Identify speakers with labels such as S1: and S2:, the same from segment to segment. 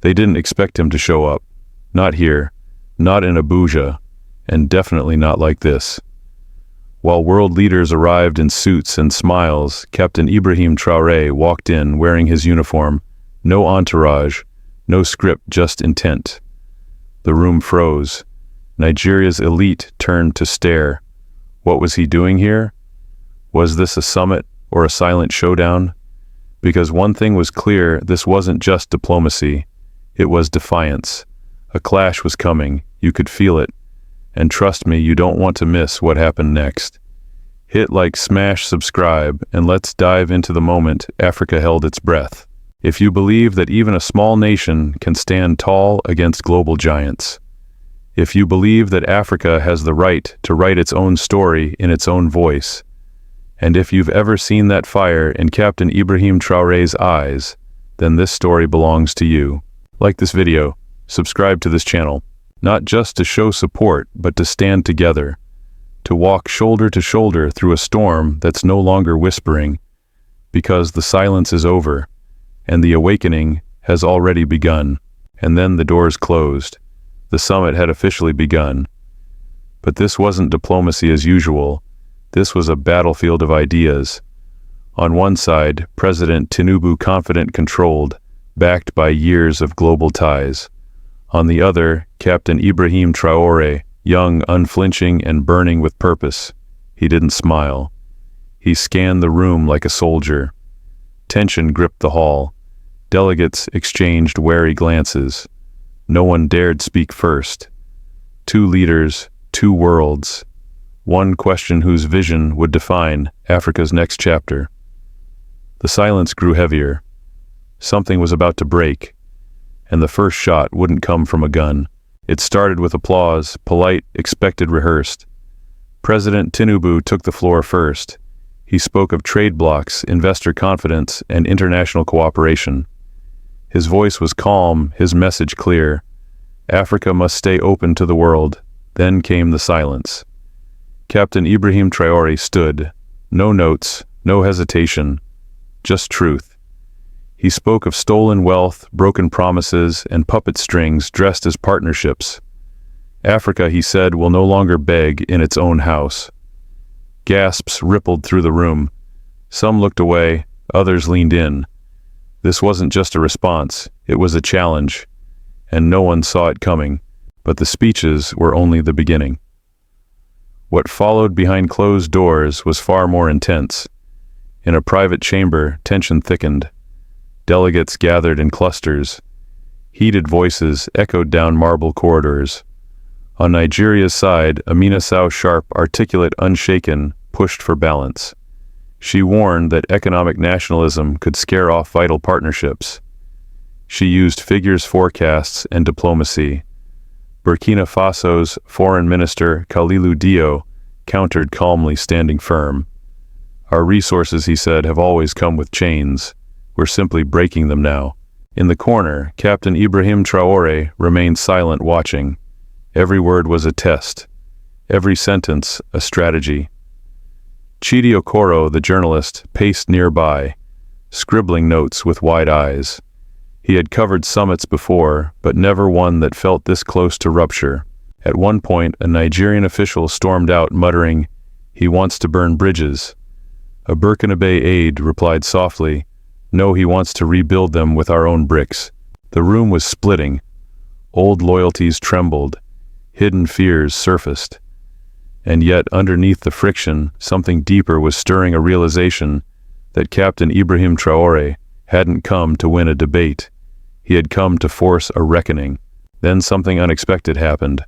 S1: They didn't expect him to show up. Not here, not in Abuja, and definitely not like this. While world leaders arrived in suits and smiles, Captain Ibrahim Traoré walked in wearing his uniform. No entourage, no script, just intent. The room froze. Nigeria's elite turned to stare. What was he doing here? Was this a summit or a silent showdown? Because one thing was clear, this wasn't just diplomacy. It was defiance. A clash was coming, you could feel it. And trust me, you don't want to miss what happened next. Hit like, smash, subscribe, and let's dive into the moment Africa held its breath. If you believe that even a small nation can stand tall against global giants. If you believe that Africa has the right to write its own story in its own voice. And if you've ever seen that fire in Captain Ibrahim Traoré's eyes, then this story belongs to you. Like this video, subscribe to this channel, not just to show support, but to stand together, to walk shoulder to shoulder through a storm that's no longer whispering, because the silence is over, and the awakening has already begun. And then the doors closed. The summit had officially begun. But this wasn't diplomacy as usual. This was a battlefield of ideas. On one side, President Tinubu, confident, controlled, backed by years of global ties. On the other, Captain Ibrahim Traoré, young, unflinching, and burning with purpose. He didn't smile. He scanned the room like a soldier. Tension gripped the hall. Delegates exchanged wary glances. No one dared speak first. Two leaders, two worlds. One question whose vision would define Africa's next chapter. The silence grew heavier. Something was about to break, and the first shot wouldn't come from a gun. It started with applause, polite, expected, rehearsed. President Tinubu took the floor first. He spoke of trade blocs, investor confidence, and international cooperation. His voice was calm, his message clear. Africa must stay open to the world. Then came the silence. Captain Ibrahim Traoré stood. No notes, no hesitation, just truth. He spoke of stolen wealth, broken promises, and puppet strings dressed as partnerships. Africa, he said, will no longer beg in its own house. Gasps rippled through the room. Some looked away, others leaned in. This wasn't just a response, it was a challenge, and no one saw it coming, but the speeches were only the beginning. What followed behind closed doors was far more intense. In a private chamber, tension thickened. Delegates gathered in clusters. Heated voices echoed down marble corridors. On Nigeria's side, Amina Sow, sharp, articulate, unshaken, pushed for balance. She warned that economic nationalism could scare off vital partnerships. She used figures, forecasts, and diplomacy. Burkina Faso's Foreign Minister Kalilu Dio countered calmly, standing firm. Our resources, he said, have always come with chains. We're simply breaking them now. In the corner, Captain Ibrahim Traoré remained silent, watching. Every word was a test. Every sentence, a strategy. Chidi Okoro, the journalist, paced nearby, scribbling notes with wide eyes. He had covered summits before, but never one that felt this close to rupture. At one point, a Nigerian official stormed out, muttering, "He wants to burn bridges." A Burkina aide replied softly, "No, he wants to rebuild them with our own bricks." The room was splitting. Old loyalties trembled. Hidden fears surfaced. And yet, underneath the friction, something deeper was stirring, a realization that Captain Ibrahim Traoré hadn't come to win a debate. He had come to force a reckoning. Then something unexpected happened.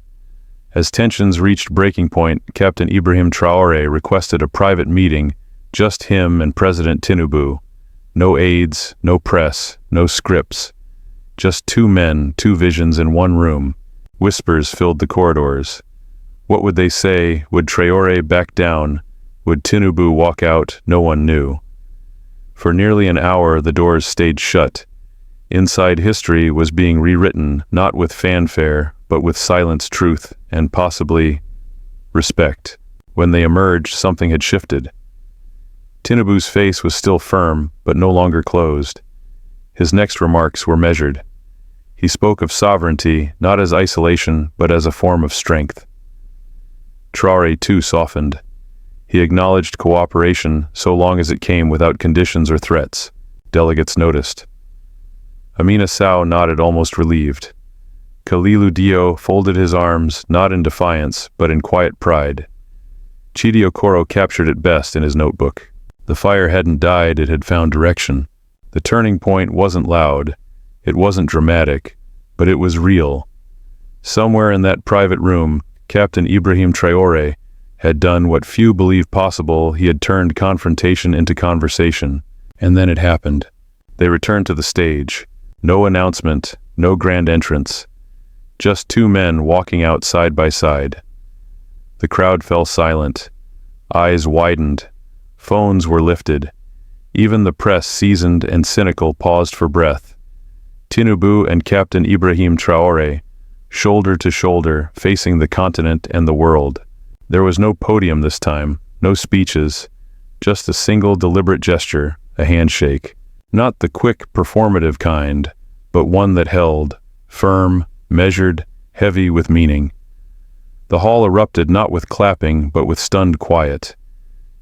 S1: As tensions reached breaking point, Captain Ibrahim Traoré requested a private meeting, just him and President Tinubu. No aides, no press, no scripts. Just two men, two visions in one room. Whispers filled the corridors. What would they say? Would Traoré back down? Would Tinubu walk out? No one knew. For nearly an hour, the doors stayed shut. Inside, history was being rewritten, not with fanfare, but with silence, truth, and possibly respect. When they emerged, something had shifted. Tinubu's face was still firm, but no longer closed. His next remarks were measured. He spoke of sovereignty not as isolation but as a form of strength. Traore too softened. He acknowledged cooperation so long as it came without conditions or threats. Delegates noticed. Amina Sow nodded, almost relieved. Kalilu Dio folded his arms, not in defiance, but in quiet pride. Chidi Okoro captured it best in his notebook. The fire hadn't died, it had found direction. The turning point wasn't loud, it wasn't dramatic, but it was real. Somewhere in that private room, Captain Ibrahim Traoré had done what few believed possible. He had turned confrontation into conversation. And then it happened. They returned to the stage. No announcement, no grand entrance. Just two men walking out side by side. The crowd fell silent. Eyes widened. Phones were lifted. Even the press, seasoned and cynical, paused for breath. Tinubu and Captain Ibrahim Traoré, shoulder to shoulder, facing the continent and the world. There was no podium this time, no speeches, just a single deliberate gesture, a handshake. Not the quick, performative kind, but one that held, firm, measured, heavy with meaning. The hall erupted not with clapping, but with stunned quiet,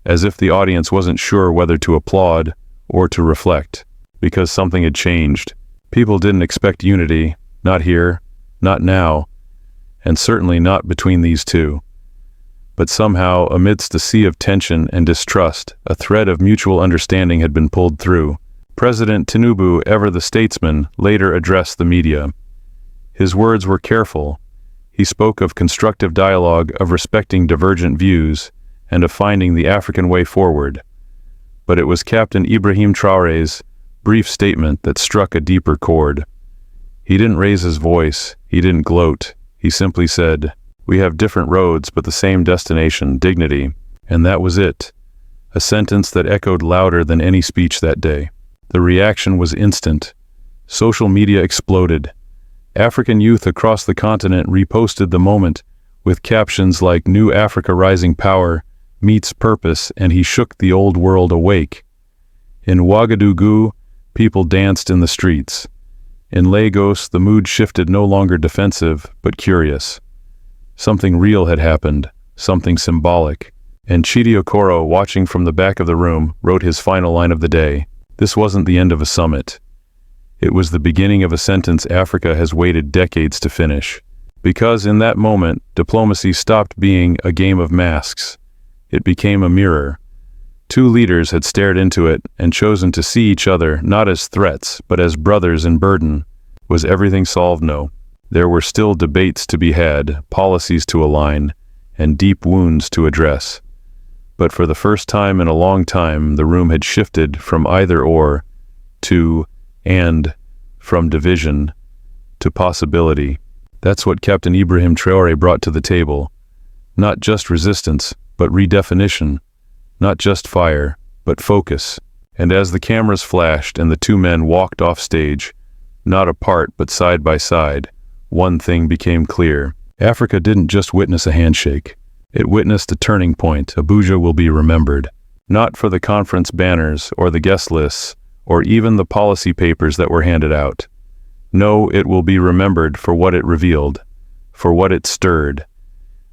S1: as if the audience wasn't sure whether to applaud or to reflect, because something had changed. People didn't expect unity, not here, not now, and certainly not between these two. But somehow, amidst a sea of tension and distrust, a thread of mutual understanding had been pulled through. President Tinubu, ever the statesman, later addressed the media. His words were careful. He spoke of constructive dialogue, of respecting divergent views, and of finding the African way forward. But it was Captain Ibrahim Traoré's brief statement that struck a deeper chord. He didn't raise his voice, he didn't gloat, he simply said, "We have different roads but the same destination, dignity." And that was it. A sentence that echoed louder than any speech that day. The reaction was instant. Social media exploded. African youth across the continent reposted the moment with captions like "New Africa Rising Power meets Purpose, and he shook the old world awake." In Ouagadougou, people danced in the streets. In Lagos, the mood shifted, no longer defensive, but curious. Something real had happened, something symbolic. And Chidi Okoro, watching from the back of the room, wrote his final line of the day. This wasn't the end of a summit. It was the beginning of a sentence Africa has waited decades to finish. Because in that moment, diplomacy stopped being a game of masks. It became a mirror. Two leaders had stared into it and chosen to see each other not as threats, but as brothers in burden. Was everything solved? No. There were still debates to be had, policies to align, and deep wounds to address. But for the first time in a long time, the room had shifted from either or to and, from division to possibility. That's what Captain Ibrahim Traoré brought to the table. Not just resistance, but redefinition. Not just fire, but focus. And as the cameras flashed and the two men walked off stage, not apart but side by side, one thing became clear. Africa didn't just witness a handshake. It witnessed a turning point. Abuja will be remembered. Not for the conference banners or the guest lists, or even the policy papers that were handed out. No, it will be remembered for what it revealed, for what it stirred,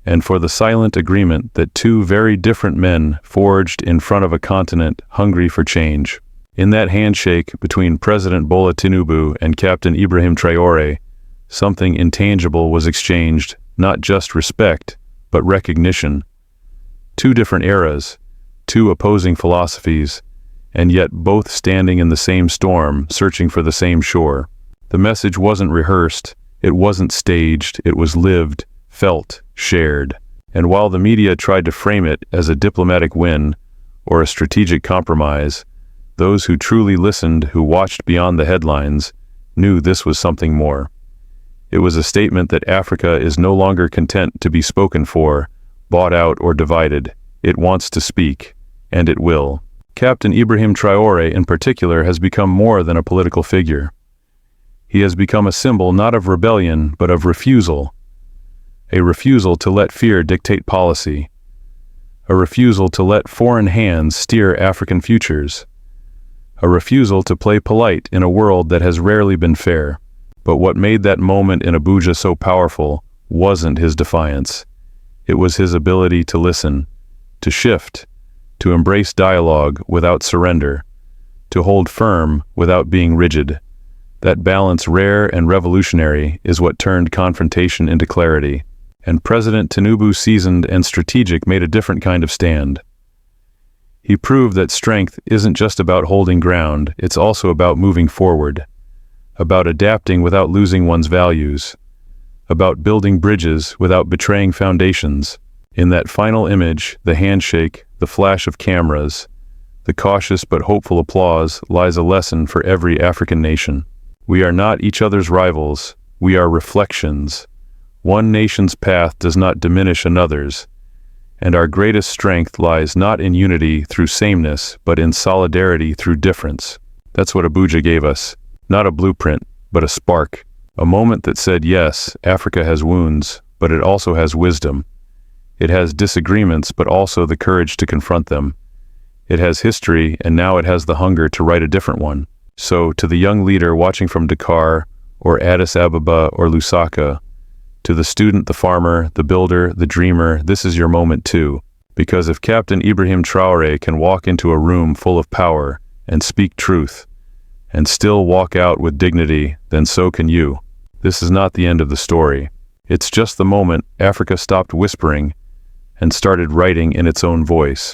S1: and for the silent agreement that two very different men forged in front of a continent hungry for change. In that handshake between President Bola Tinubu and Captain Ibrahim Traoré, something intangible was exchanged, not just respect, but recognition. Two different eras, two opposing philosophies, and yet both standing in the same storm, searching for the same shore. The message wasn't rehearsed, it wasn't staged, it was lived, felt, shared. And while the media tried to frame it as a diplomatic win or a strategic compromise, those who truly listened, who watched beyond the headlines, knew this was something more. It was a statement that Africa is no longer content to be spoken for, bought out or divided. It wants to speak, and it will. Captain Ibrahim Traoré in particular has become more than a political figure. He has become a symbol not of rebellion, but of refusal. A refusal to let fear dictate policy. A refusal to let foreign hands steer African futures. A refusal to play polite in a world that has rarely been fair. But what made that moment in Abuja so powerful wasn't his defiance. It was his ability to listen, to shift, to embrace dialogue without surrender, to hold firm without being rigid. That balance, rare and revolutionary, is what turned confrontation into clarity. And President Tinubu, seasoned and strategic, made a different kind of stand. He proved that strength isn't just about holding ground, it's also about moving forward, about adapting without losing one's values, about building bridges without betraying foundations. In that final image, the handshake, the flash of cameras, the cautious but hopeful applause, lies a lesson for every African nation. We are not each other's rivals, we are reflections. One nation's path does not diminish another's, and our greatest strength lies not in unity through sameness, but in solidarity through difference. That's what Abuja gave us. Not a blueprint, but a spark. A moment that said, yes, Africa has wounds, but it also has wisdom. It has disagreements, but also the courage to confront them. It has history, and now it has the hunger to write a different one. So, to the young leader watching from Dakar, or Addis Ababa, or Lusaka, to the student, the farmer, the builder, the dreamer, this is your moment too. Because if Captain Ibrahim Traoré can walk into a room full of power and speak truth, and still walk out with dignity, then so can you. This is not the end of the story. It's just the moment Africa stopped whispering and started writing in its own voice.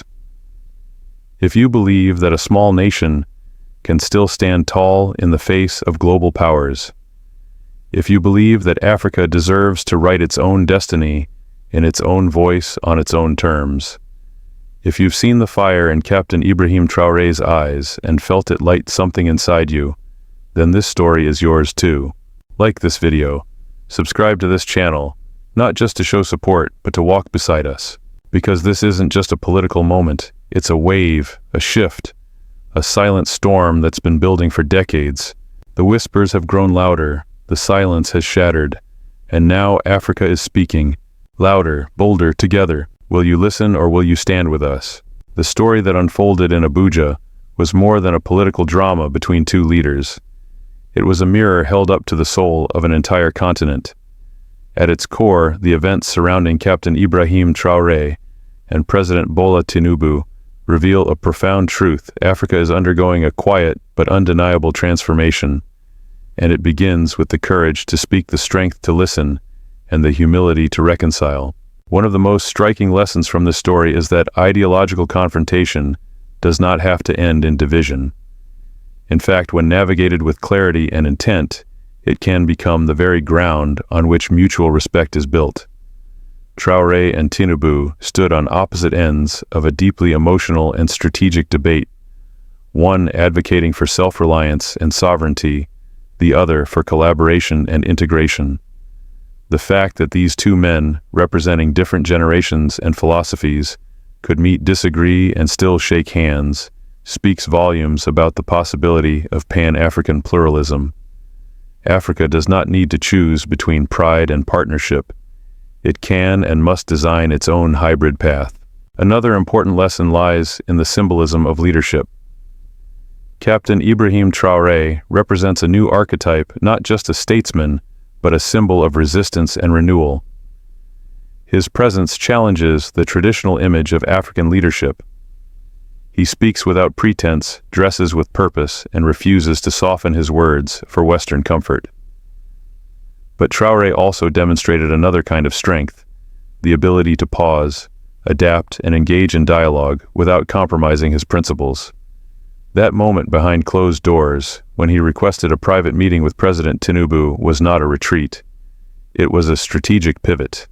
S1: If you believe that a small nation can still stand tall in the face of global powers, if you believe that Africa deserves to write its own destiny in its own voice on its own terms, if you've seen the fire in Captain Ibrahim Traoré's eyes and felt it light something inside you, then this story is yours too. Like this video, subscribe to this channel, not just to show support, but to walk beside us. Because this isn't just a political moment, it's a wave, a shift, a silent storm that's been building for decades. The whispers have grown louder, the silence has shattered, and now Africa is speaking, louder, bolder, together. Will you listen or will you stand with us? The story that unfolded in Abuja was more than a political drama between two leaders. It was a mirror held up to the soul of an entire continent. At its core, the events surrounding Captain Ibrahim Traoré and President Bola Tinubu reveal a profound truth. Africa is undergoing a quiet but undeniable transformation, and it begins with the courage to speak, the strength to listen, and the humility to reconcile. One of the most striking lessons from this story is that ideological confrontation does not have to end in division. In fact, when navigated with clarity and intent, it can become the very ground on which mutual respect is built. Traoré and Tinubu stood on opposite ends of a deeply emotional and strategic debate, one advocating for self-reliance and sovereignty, the other for collaboration and integration. The fact that these two men, representing different generations and philosophies, could meet, disagree, and still shake hands, speaks volumes about the possibility of Pan-African pluralism. Africa does not need to choose between pride and partnership. It can and must design its own hybrid path. Another important lesson lies in the symbolism of leadership. Captain Ibrahim Traoré represents a new archetype, not just a statesman, but a symbol of resistance and renewal. His presence challenges the traditional image of African leadership. He speaks without pretense, dresses with purpose, and refuses to soften his words for Western comfort. But Traoré also demonstrated another kind of strength, the ability to pause, adapt, and engage in dialogue without compromising his principles. That moment behind closed doors, when he requested a private meeting with President Tinubu, was not a retreat. It was a strategic pivot.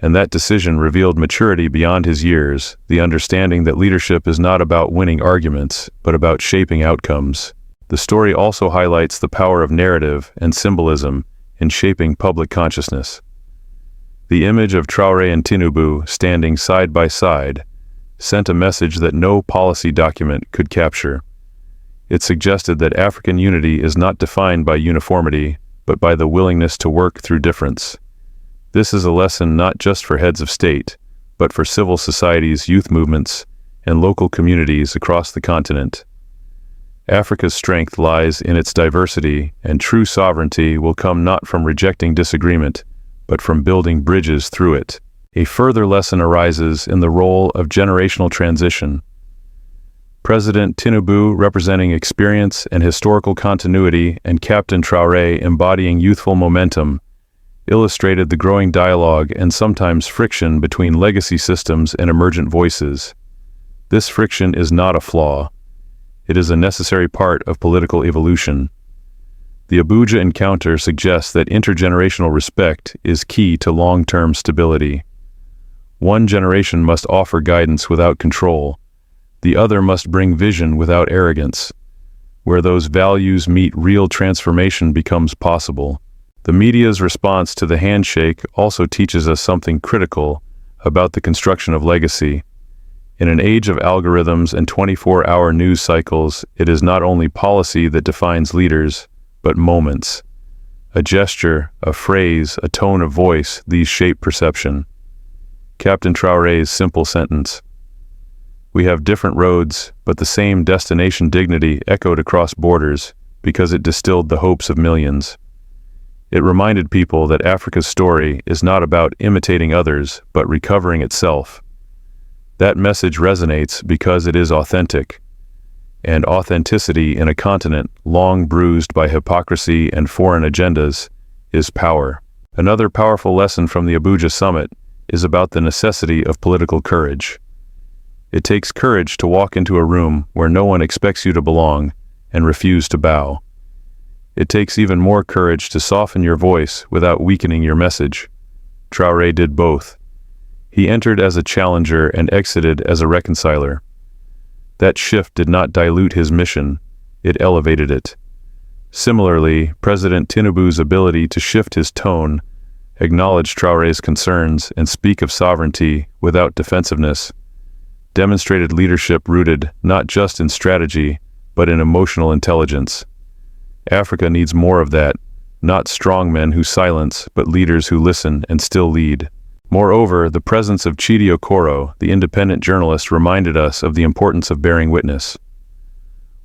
S1: And that decision revealed maturity beyond his years, the understanding that leadership is not about winning arguments, but about shaping outcomes. The story also highlights the power of narrative and symbolism in shaping public consciousness. The image of Traoré and Tinubu standing side by side sent a message that no policy document could capture. It suggested that African unity is not defined by uniformity, but by the willingness to work through difference. This is a lesson not just for heads of state, but for civil societies, youth movements, and local communities across the continent. Africa's strength lies in its diversity, and true sovereignty will come not from rejecting disagreement, but from building bridges through it. A further lesson arises in the role of generational transition. President Tinubu representing experience and historical continuity, and Captain Traore embodying youthful momentum, illustrated the growing dialogue and sometimes friction between legacy systems and emergent voices. This friction is not a flaw. It is a necessary part of political evolution. The Abuja encounter suggests that intergenerational respect is key to long-term stability. One generation must offer guidance without control. The other must bring vision without arrogance. Where those values meet, real transformation becomes possible. The media's response to the handshake also teaches us something critical about the construction of legacy. In an age of algorithms and 24-hour news cycles, it is not only policy that defines leaders, but moments. A gesture, a phrase, a tone of voice, these shape perception. Captain Traore's simple sentence, "We have different roads, but the same destination," dignity echoed across borders because it distilled the hopes of millions. It reminded people that Africa's story is not about imitating others, but recovering itself. That message resonates because it is authentic. And authenticity in a continent long bruised by hypocrisy and foreign agendas is power. Another powerful lesson from the Abuja summit is about the necessity of political courage. It takes courage to walk into a room where no one expects you to belong and refuse to bow. It takes even more courage to soften your voice without weakening your message. Traore did both. He entered as a challenger and exited as a reconciler. That shift did not dilute his mission, it elevated it. Similarly, President Tinubu's ability to shift his tone, acknowledge Traore's concerns, and speak of sovereignty without defensiveness, demonstrated leadership rooted not just in strategy, but in emotional intelligence. Africa needs more of that, not strong men who silence, but leaders who listen and still lead. Moreover, the presence of Chidi Okoro, the independent journalist, reminded us of the importance of bearing witness.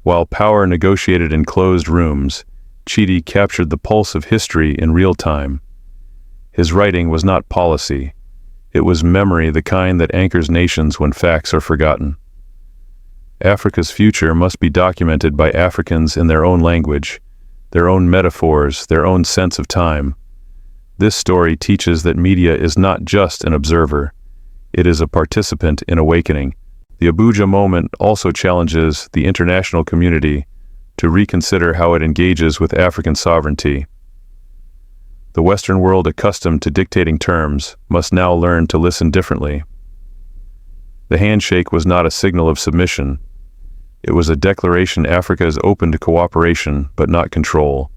S1: While power negotiated in closed rooms, Chidi captured the pulse of history in real time. His writing was not policy. It was memory, the kind that anchors nations when facts are forgotten. Africa's future must be documented by Africans in their own language, their own metaphors, their own sense of time. This story teaches that media is not just an observer. It is a participant in awakening. The Abuja moment also challenges the international community to reconsider how it engages with African sovereignty. The Western world, accustomed to dictating terms, must now learn to listen differently. The handshake was not a signal of submission. It was a declaration Africa is open to cooperation, but not control.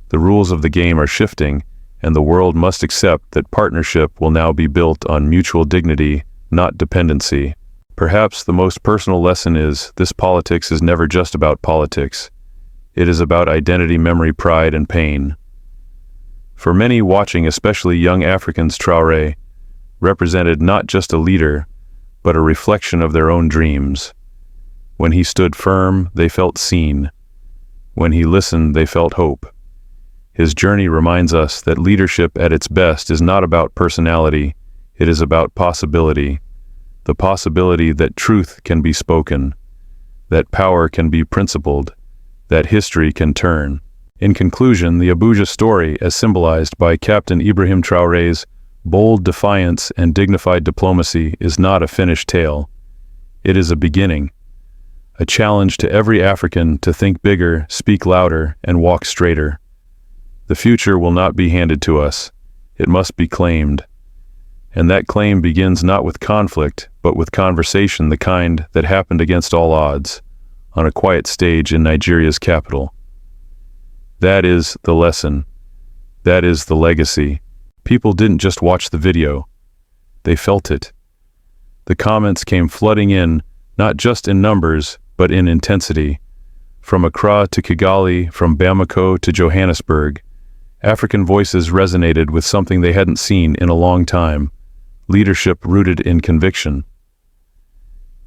S1: The rules of the game are shifting, and the world must accept that partnership will now be built on mutual dignity, not dependency. Perhaps the most personal lesson is, this politics is never just about politics. It is about identity, memory, pride, and pain. For many watching, especially young Africans, Traore represented not just a leader, but a reflection of their own dreams. When he stood firm, they felt seen. When he listened, they felt hope. His journey reminds us that leadership at its best is not about personality, it is about possibility. The possibility that truth can be spoken, that power can be principled, that history can turn. In conclusion, the Abuja story, as symbolized by Captain Ibrahim Traore's bold defiance and dignified diplomacy, is not a finished tale. It is a beginning, a challenge to every African to think bigger, speak louder, and walk straighter. The future will not be handed to us. It must be claimed. And that claim begins not with conflict, but with conversation, the kind that happened against all odds, on a quiet stage in Nigeria's capital. That is the lesson. That is the legacy. People didn't just watch the video. They felt it. The comments came flooding in, not just in numbers, but in intensity. From Accra to Kigali, from Bamako to Johannesburg, African voices resonated with something they hadn't seen in a long time: leadership rooted in conviction.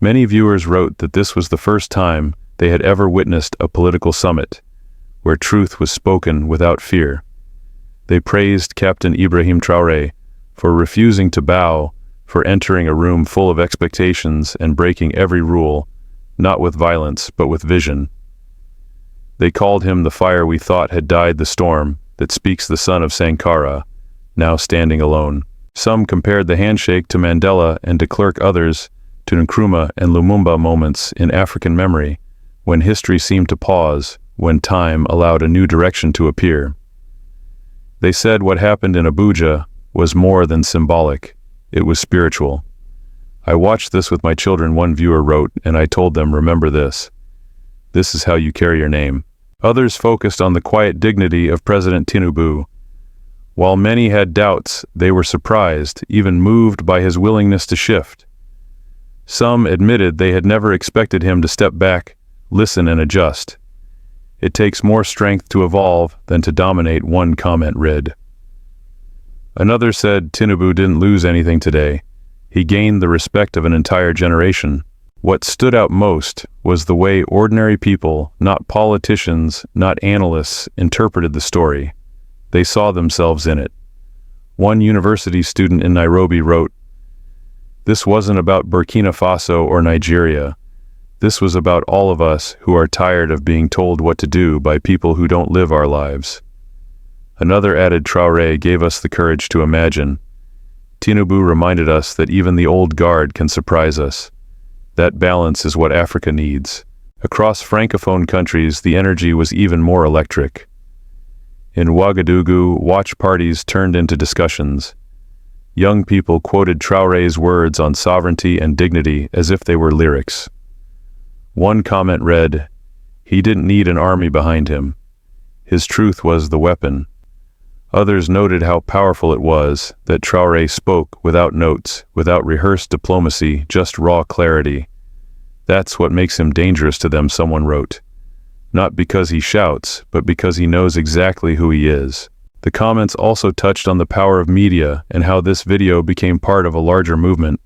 S1: Many viewers wrote that this was the first time they had ever witnessed a political summit, where truth was spoken without fear. They praised Captain Ibrahim Traoré for refusing to bow, for entering a room full of expectations and breaking every rule, not with violence but with vision. They called him the fire we thought had died the storm, that speaks the son of Sankara, now standing alone. Some compared the handshake to Mandela and de Klerk, others to Nkrumah and Lumumba moments in African memory, when history seemed to pause, when time allowed a new direction to appear. They said what happened in Abuja was more than symbolic, it was spiritual. I watched this with my children, one viewer wrote, and I told them, remember this. This is how you carry your name. Others focused on the quiet dignity of President Tinubu. While many had doubts, they were surprised, even moved by his willingness to shift. Some admitted they had never expected him to step back, listen and adjust. It takes more strength to evolve than to dominate, one comment read. Another said Tinubu didn't lose anything today. He gained the respect of an entire generation. What stood out most was the way ordinary people, not politicians, not analysts, interpreted the story. They saw themselves in it. One university student in Nairobi wrote, "This wasn't about Burkina Faso or Nigeria. This was about all of us who are tired of being told what to do by people who don't live our lives." Another added, Traore gave us the courage to imagine. Tinubu reminded us that even the old guard can surprise us. That balance is what Africa needs. Across Francophone countries, the energy was even more electric. In Ouagadougou, watch parties turned into discussions. Young people quoted Traoré's words on sovereignty and dignity as if they were lyrics. One comment read, "He didn't need an army behind him. His truth was the weapon." Others noted how powerful it was that Traoré spoke without notes, without rehearsed diplomacy, just raw clarity. That's what makes him dangerous to them, someone wrote. Not because he shouts, but because he knows exactly who he is. The comments also touched on the power of media and how this video became part of a larger movement.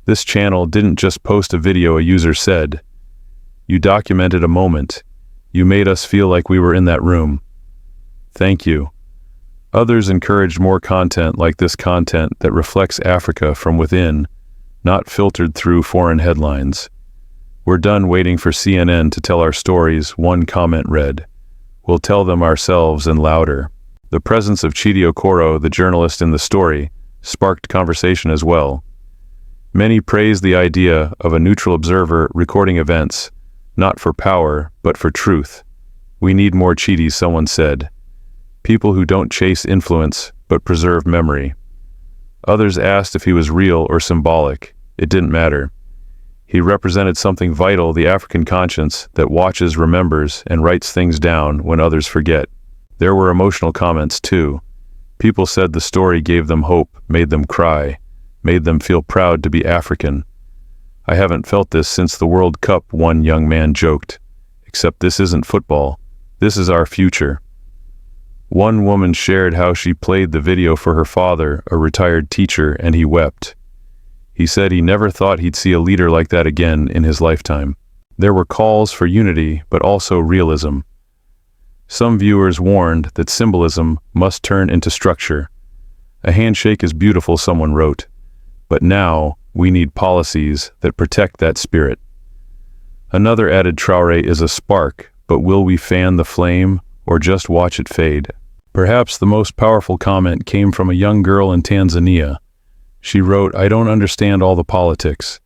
S1: This channel didn't just post a video, a user said. You documented a moment. You made us feel like we were in that room. Thank you. Others encouraged more content like this, content that reflects Africa from within, not filtered through foreign headlines. We're done waiting for CNN to tell our stories, one comment read. We'll tell them ourselves and louder. The presence of Chidi Okoro, the journalist in the story, sparked conversation as well. Many praised the idea of a neutral observer recording events, not for power, but for truth. We need more Chidis, someone said. People who don't chase influence, but preserve memory. Others asked if he was real or symbolic. It didn't matter. He represented something vital, the African conscience that watches, remembers, and writes things down when others forget. There were emotional comments too. People said the story gave them hope, made them cry, made them feel proud to be African. I haven't felt this since the World Cup, one young man joked. Except this isn't football. This is our future. One woman shared how she played the video for her father, a retired teacher, and he wept. He said he never thought he'd see a leader like that again in his lifetime. There were calls for unity, but also realism. Some viewers warned that symbolism must turn into structure. A handshake is beautiful, someone wrote, but now we need policies that protect that spirit. Another added, Traoré is a spark, but will we fan the flame or just watch it fade? Perhaps the most powerful comment came from a young girl in Tanzania. She wrote, I don't understand all the politics,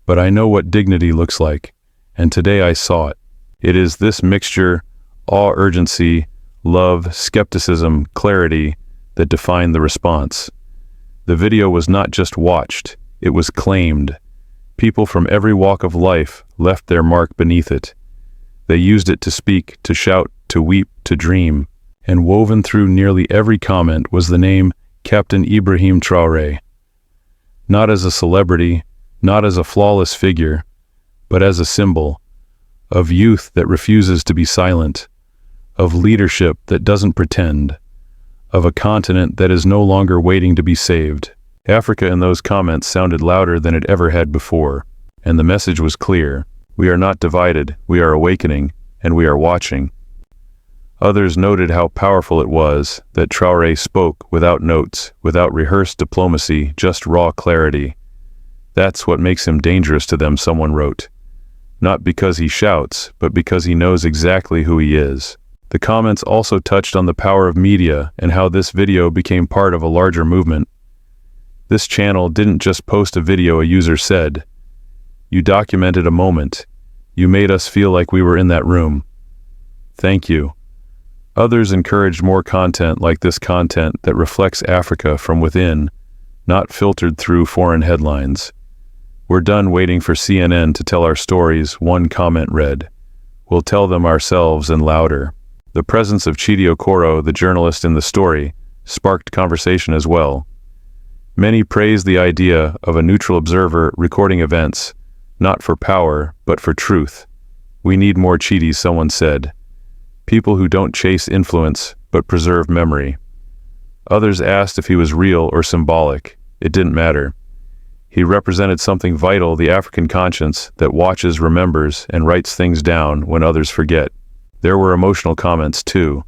S1: but I know what dignity looks like, and today I saw it. It is this mixture, awe, urgency, love, skepticism, clarity, that defined the response. The video was not just watched, it was claimed. People from every walk of life left their mark beneath it. They used it to speak, to shout, to weep, to dream. And woven through nearly every comment was the name Captain Ibrahim Traoré. Not as a celebrity, not as a flawless figure, but as a symbol of youth that refuses to be silent, of leadership that doesn't pretend, of a continent that is no longer waiting to be saved. Africa in those comments sounded louder than it ever had before, and the message was clear. We are not divided, we are awakening, and we are watching. Others noted how powerful it was that Traore spoke without notes, without rehearsed diplomacy, just raw clarity. That's what makes him dangerous to them, someone wrote. Not because he shouts, but because he knows exactly who he is. The comments also touched on the power of media and how this video became part of a larger movement. This channel didn't just post a video, a user said. You documented a moment. You made us feel like we were in that room. Thank you. Others encouraged more content like this, content that reflects Africa from within, not filtered through foreign headlines. We're done waiting for CNN to tell our stories, one comment read. We'll tell them ourselves and louder. The presence of Chidi Okoro, the journalist in the story, sparked conversation as well. Many praised the idea of a neutral observer recording events, not for power, but for truth. We need more Chidis, someone said. People who don't chase influence, but preserve memory. Others asked if he was real or symbolic. It didn't matter. He represented something vital, the African conscience that watches, remembers, and writes things down when others forget. There were emotional comments too.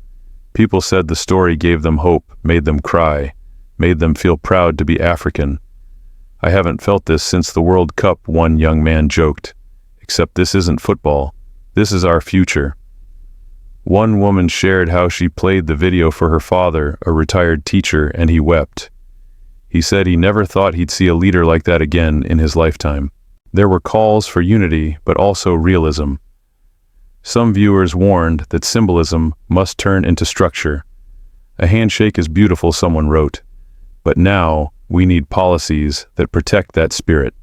S1: People said the story gave them hope, made them cry, made them feel proud to be African. I haven't felt this since the World Cup, one young man joked. Except this isn't football. This is our future. One woman shared how she played the video for her father, a retired teacher, and he wept. He said he never thought he'd see a leader like that again in his lifetime. There were calls for unity, but also realism. Some viewers warned that symbolism must turn into structure. A handshake is beautiful, someone wrote. But now, we need policies that protect that spirit.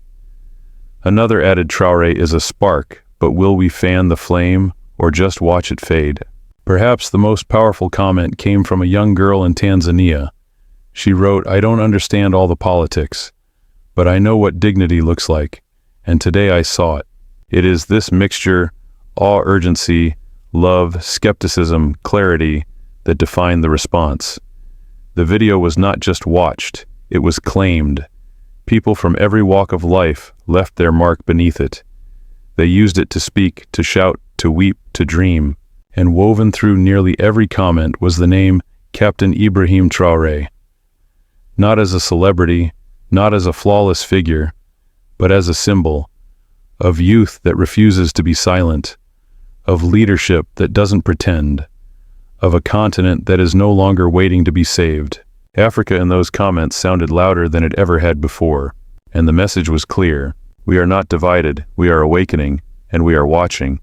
S1: Another added, Traore is a spark, but will we fan the flame, or just watch it fade? Perhaps the most powerful comment came from a young girl in Tanzania. She wrote, I don't understand all the politics, but I know what dignity looks like, and today I saw it. It is this mixture, awe, urgency, love, skepticism, clarity, that defined the response. The video was not just watched, it was claimed. People from every walk of life left their mark beneath it. They used it to speak, to shout, to weep, to dream. And woven through nearly every comment was the name Captain Ibrahim Traoré. Not as a celebrity, not as a flawless figure, but as a symbol of youth that refuses to be silent, of leadership that doesn't pretend, of a continent that is no longer waiting to be saved. Africa in those comments sounded louder than it ever had before, and the message was clear. We are not divided, we are awakening, and we are watching.